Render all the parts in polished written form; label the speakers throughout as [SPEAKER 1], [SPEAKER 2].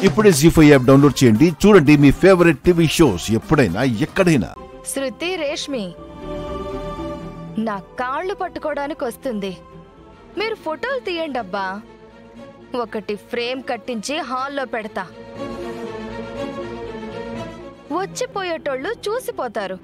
[SPEAKER 1] ఇప్పుడే జీ5 app download చేయండి. చూడండి మీ ఫేవరెట్ టీవీ షోస్ ఎప్పుడైనా ఎక్కడైనా.
[SPEAKER 2] శృతి రేష్మి నా కాళ్ళు పట్టుకోవడానికి వస్తుంది. మీరు ఫోటోలు తీయండి అబ్బా. ఒకటి ఫ్రేమ్ కట్టించి హాల్లో పెడతా. వచ్చిపోయేటోళ్ళు చూసిపోతారు.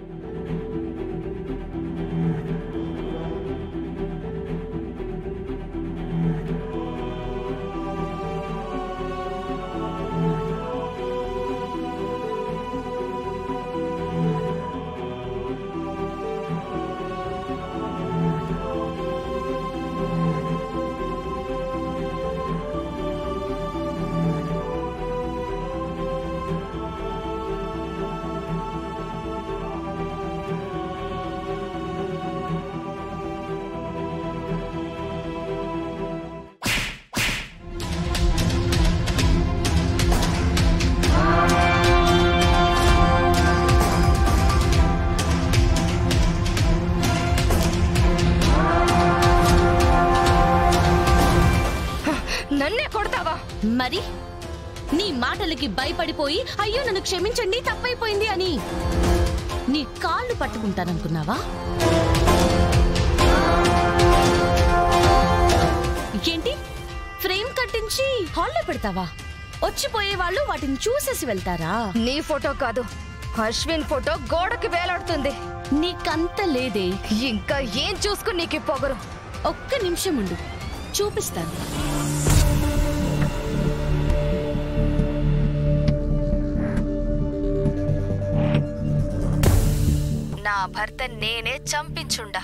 [SPEAKER 2] నన్నే కొడతావా?
[SPEAKER 3] మరి నీ మాటలకి భయపడిపోయి అయ్యో నన్ను క్షమించండి తప్పైపోయింది అని నీ కాళ్ళు పట్టుకుంటాననుకున్నావా? ఏంటి ఫ్రేమ్ కట్టించి హాల్లో పెడతావా? వచ్చిపోయే వాళ్ళు వాటిని చూసేసి వెళ్తారా?
[SPEAKER 2] నీ ఫోటో కాదు, అశ్విన్ ఫోటో గోడకి వేలాడుతుంది.
[SPEAKER 3] నీకంత లేదే.
[SPEAKER 2] ఇంకా ఏం చూసుకుని నీకు పొగరు?
[SPEAKER 3] ఒక్క నిమిషం ఉండు, చూపిస్తాను.
[SPEAKER 2] నా భర్త నేనే చంపించుండా.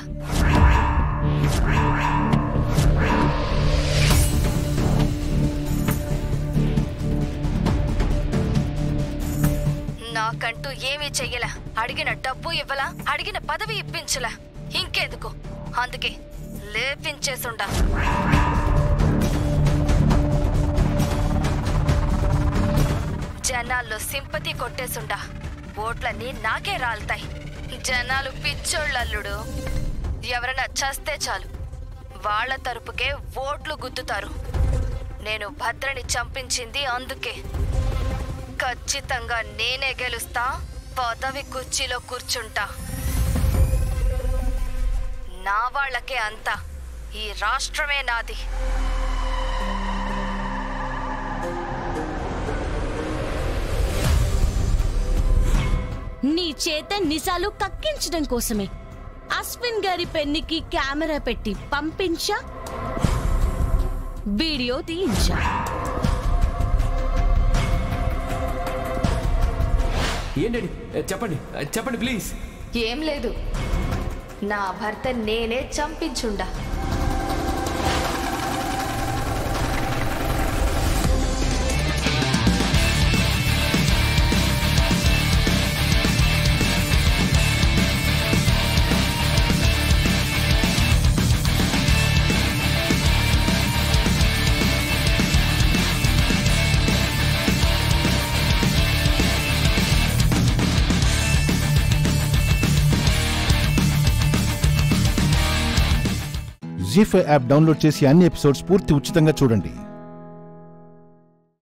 [SPEAKER 2] నాకంటూ ఏమీ చెయ్యలా. అడిగిన డబ్బు ఇవ్వలా, అడిగిన పదవి ఇప్పించలా. ఇంకెందుకు, అందుకే లేపించేసుండా. జనాల్లో సింపతి కొట్టేసుండా. ఓట్లన్నీ నాకే రాలుతాయి. జనాలు పిచ్చోళ్ళల్లుడు. ఎవరైనా చస్తే చాలు వాళ్ల తరపుకే ఓట్లు గుద్దుతారు. నేను భద్రని చంపించింది అందుకే. ఖచ్చితంగా నేనే గెలుస్తా, పదవి కుర్చీలో కూర్చుంటా. నా వాళ్లకే అంతా. ఈ రాష్ట్రమే నాది.
[SPEAKER 3] నీ చేత నిజాలు కక్కించడం కోసమే అశ్విన్ గారి పెన్నికి కెమెరా పెట్టి పంపించా, వీడియో తీయించా.
[SPEAKER 4] ఏంటండి చెప్పండి చెప్పండి ప్లీజ్.
[SPEAKER 2] ఏం లేదు, నా భర్త నేనే చంపించుండా.
[SPEAKER 1] జీ5 యాప్ డౌన్లోడ్ చేసి అన్ని ఎపిసోడ్స్ పూర్తి ఉచితంగా చూడండి.